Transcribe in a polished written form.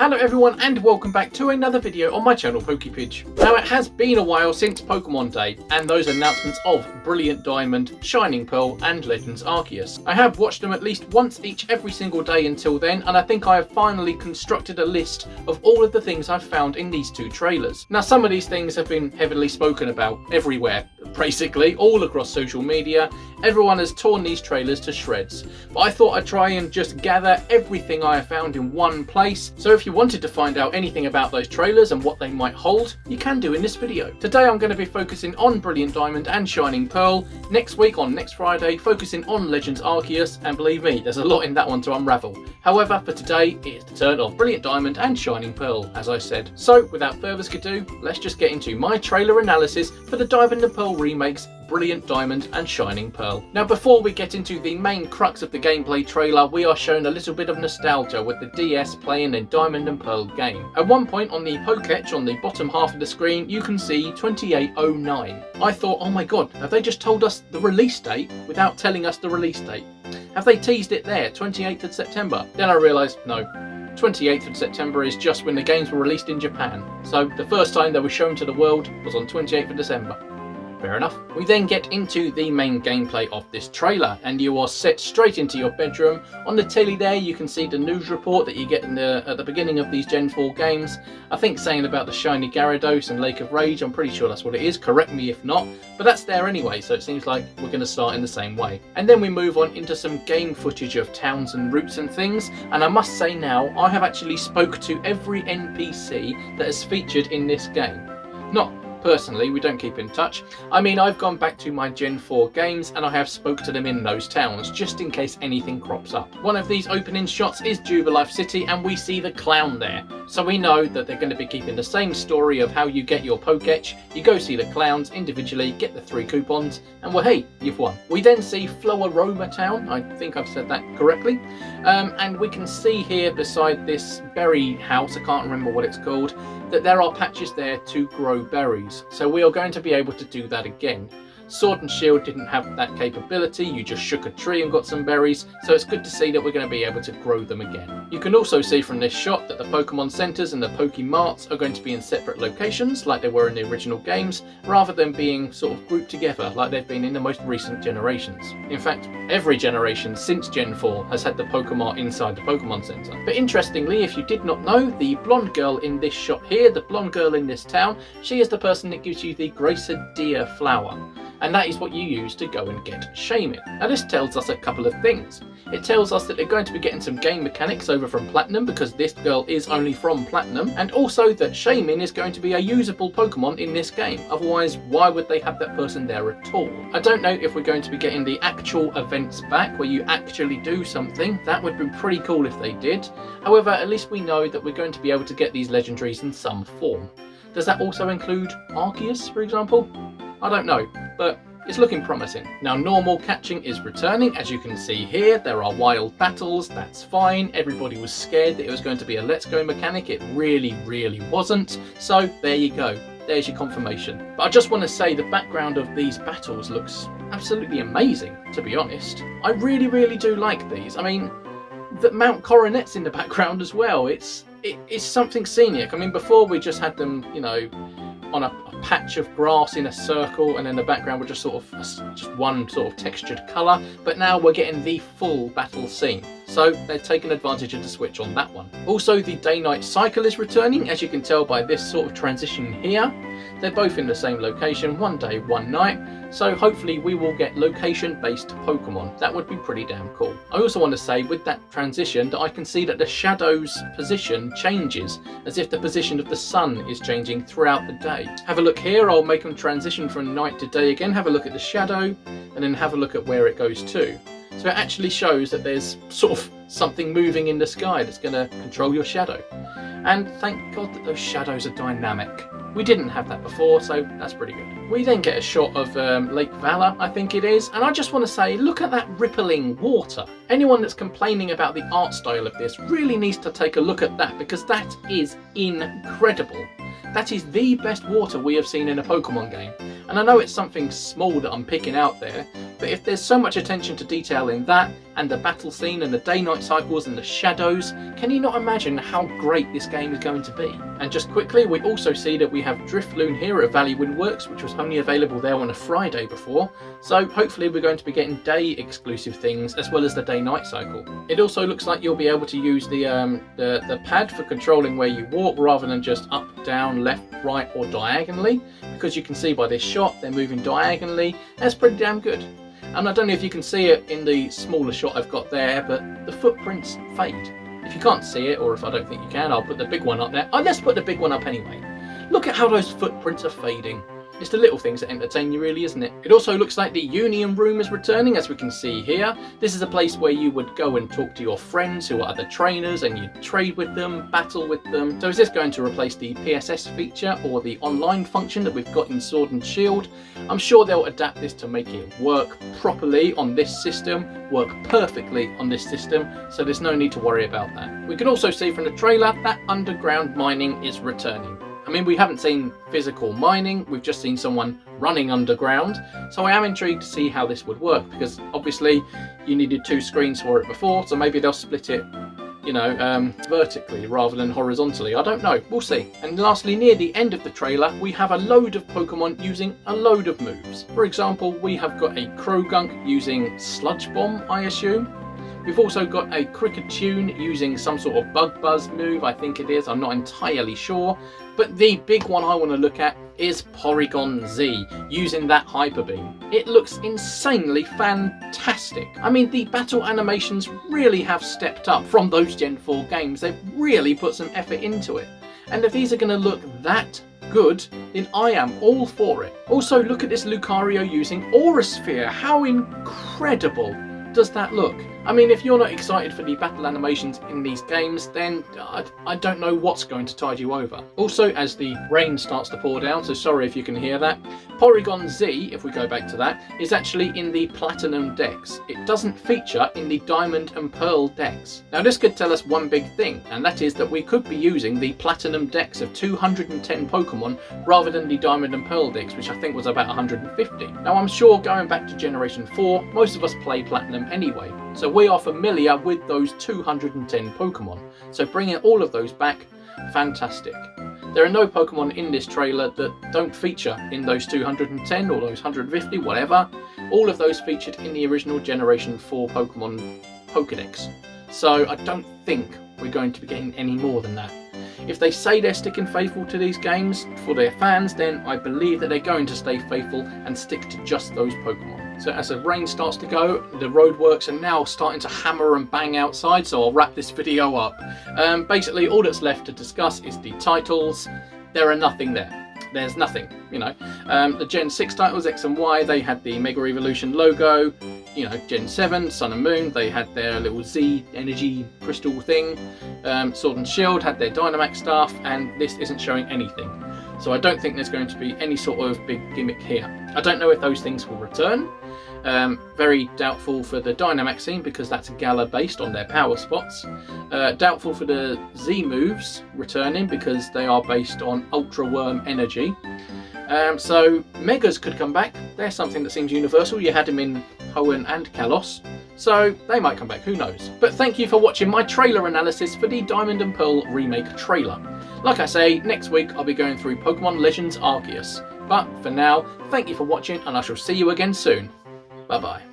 Hello everyone and welcome back to another video on my channel PokePidge. Now it has been a while since Pokemon Day and those announcements of Brilliant Diamond, Shining Pearl and Legends Arceus. I have watched them at least once each every single day until then, and I think I have finally constructed a list of all of the things I've found in these two trailers. Now some of these things have been heavily spoken about everywhere, basically all across social media. Everyone has torn these trailers to shreds, but I thought I'd try and just gather everything I have found in one place. So if you wanted to find out anything about those trailers and what they might hold, you can do in this video. Today I'm going to be focusing on Brilliant Diamond and Shining Pearl. Next week on next Friday, focusing on Legends Arceus, and believe me, there's a lot in that one to unravel. However, for today, it is the turn of Brilliant Diamond and Shining Pearl, as I said. So without further ado, let's just get into my trailer analysis for the Diamond and Pearl remakes, Brilliant Diamond and Shining Pearl. Now before we get into the main crux of the gameplay trailer, we are shown a little bit of nostalgia with the DS playing a Diamond and Pearl game. At one point on the Poketch on the bottom half of the screen, you can see 2809. I thought, oh my god, have they just told us the release date without telling us the release date? Have they teased it there, 28th of September? Then I realised, no. 28th of September is just when the games were released in Japan. So the first time they were shown to the world was on 28th of December. Fair enough. We then get into the main gameplay of this trailer, and you are set straight into your bedroom. On the telly there you can see the news report that you get at the beginning of these Gen 4 games. I think saying about the shiny Gyarados and Lake of Rage, I'm pretty sure that's what it is, correct me if not, but that's there anyway, so it seems like we're going to start in the same way. And then we move on into some game footage of towns and routes and things, and I must say now, I have actually spoke to every NPC that is featured in this game. Not personally, we don't keep in touch. I mean, I've gone back to my Gen 4 games and I have spoke to them in those towns, just in case anything crops up. One of these opening shots is Jubilife City and we see the clown there. So we know that they're going to be keeping the same story of how you get your Poketch. You go see the clowns individually, get the 3 coupons, and well, hey, you've won. We then see Floaroma Town, I think I've said that correctly. And we can see here beside this berry house, I can't remember what it's called, that there are patches there to grow berries. So we are going to be able to do that again. Sword and Shield didn't have that capability, you just shook a tree and got some berries, so it's good to see that we're going to be able to grow them again. You can also see from this shot that the Pokemon Centers and the Pokemarts are going to be in separate locations like they were in the original games, rather than being sort of grouped together like they've been in the most recent generations. In fact, every generation since Gen 4 has had the Pokemart inside the Pokemon Center. But interestingly, if you did not know, the blonde girl in this shot here, the blonde girl in this town, she is the person that gives you the Gracidia flower. And that is what you use to go and get Shaman. Now this tells us a couple of things. It tells us that they're going to be getting some game mechanics over from Platinum because this girl is only from Platinum, and also that Shaman is going to be a usable Pokemon in this game. Otherwise, why would they have that person there at all? I don't know if we're going to be getting the actual events back where you actually do something. That would be pretty cool if they did. However, at least we know that we're going to be able to get these legendaries in some form. Does that also include Arceus, for example? I don't know, but it's looking promising. Now normal catching is returning, as you can see here. There are wild battles, that's fine. Everybody was scared that it was going to be a let's go mechanic. It really wasn't. So there you go. There's your confirmation. But I just want to say the background of these battles looks absolutely amazing, to be honest. I really do like these. I mean, the Mount Coronet's in the background as well. It's something scenic. I mean, before we just had them, you know, on a patch of grass in a circle, and in the background we're just sort of just one sort of textured colour, but now we're getting the full battle scene, so they're taking advantage of the switch on that one. Also, the day-night cycle is returning, as you can tell by this sort of transition here. They're both in the same location, one day, one night, so hopefully we will get location-based Pokemon. That would be pretty damn cool. I also want to say with that transition that I can see that the shadow's position changes, as if the position of the sun is changing throughout the day. Have a look here, I'll make them transition from night to day again. Have a look at the shadow, and then have a look at where it goes to. So it actually shows that there's sort of something moving in the sky that's going to control your shadow. And thank God that those shadows are dynamic. We didn't have that before, so that's pretty good. We then get a shot of Lake Valla, I think it is, and I just want to say, look at that rippling water. Anyone that's complaining about the art style of this really needs to take a look at that, because that is incredible. That is the best water we have seen in a Pokemon game. And I know it's something small that I'm picking out there, but if there's so much attention to detail in that, and the battle scene and the day-night cycles and the shadows. Can you not imagine how great this game is going to be? And just quickly, we also see that we have Driftloon here at Valley Windworks, which was only available there on a Friday before. So hopefully we're going to be getting day exclusive things as well as the day-night cycle. It also looks like you'll be able to use the pad for controlling where you walk rather than just up, down, left, right or diagonally, because you can see by this shot they're moving diagonally. That's pretty damn good. And I don't know if you can see it in the smaller shot I've got there, but the footprints fade. If you can't see it, or if I don't think you can, I'll put the big one up there. Oh, let's put the big one up anyway. Look at how those footprints are fading. It's the little things that entertain you, really, isn't it? It also looks like the Union Room is returning, as we can see here. This is a place where you would go and talk to your friends who are other trainers, and you'd trade with them, battle with them. So is this going to replace the PSS feature or the online function that we've got in Sword and Shield? I'm sure they'll adapt this to make it work properly on this system, work perfectly on this system, so there's no need to worry about that. We can also see from the trailer that underground mining is returning. I mean, we haven't seen physical mining, we've just seen someone running underground, so I am intrigued to see how this would work, because obviously you needed 2 screens for it before, so maybe they'll split it, you know, vertically rather than horizontally. I don't know, we'll see. And lastly, near the end of the trailer, we have a load of Pokemon using a load of moves. For example, we have got a Krogunk using Sludge Bomb, I assume. We've also got a Kricketune using some sort of Bug Buzz move, I think it is, I'm not entirely sure. But the big one I want to look at is Porygon Z, using that Hyper Beam. It looks insanely fantastic. I mean, the battle animations really have stepped up from those Gen 4 games. They've really put some effort into it. And if these are going to look that good, then I am all for it. Also, look at this Lucario using Aura Sphere. How incredible does that look? I mean, if you're not excited for the battle animations in these games, then I don't know what's going to tide you over. Also, as the rain starts to pour down, so sorry if you can hear that, Porygon Z, if we go back to that, is actually in the Platinum Dex. It doesn't feature in the Diamond and Pearl Dex. Now this could tell us one big thing, and that is that we could be using the Platinum Dex of 210 Pokemon rather than the Diamond and Pearl Dex, which I think was about 150. Now I'm sure going back to Generation 4, most of us play Platinum anyway, so we are familiar with those 210 Pokemon. So bringing all of those back, fantastic. There are no Pokemon in this trailer that don't feature in those 210 or those 150, whatever. All of those featured in the original Generation 4 Pokemon Pokedex. So I don't think we're going to be getting any more than that. If they say they're sticking faithful to these games for their fans, then I believe that they're going to stay faithful and stick to just those Pokemon. So as the rain starts to go, the roadworks are now starting to hammer and bang outside, so I'll wrap this video up. Basically, all that's left to discuss is the titles. There are nothing there. There's nothing, you know. The Gen 6 titles, X and Y, they had the Mega Evolution logo. You know, Gen 7, Sun and Moon, they had their little Z energy crystal thing. Sword and Shield had their Dynamax stuff, and this isn't showing anything. So I don't think there's going to be any sort of big gimmick here. I don't know if those things will return. Very doubtful for the Dynamax scene because that's a Gala based on their power spots. Doubtful for the Z moves returning because they are based on Ultra Worm energy. So Megas could come back. They're something that seems universal. You had them in Hoenn and Kalos. So they might come back, who knows. But thank you for watching my trailer analysis for the Diamond and Pearl remake trailer. Like I say, next week I'll be going through Pokemon Legends Arceus. But for now, thank you for watching and I shall see you again soon. Bye bye.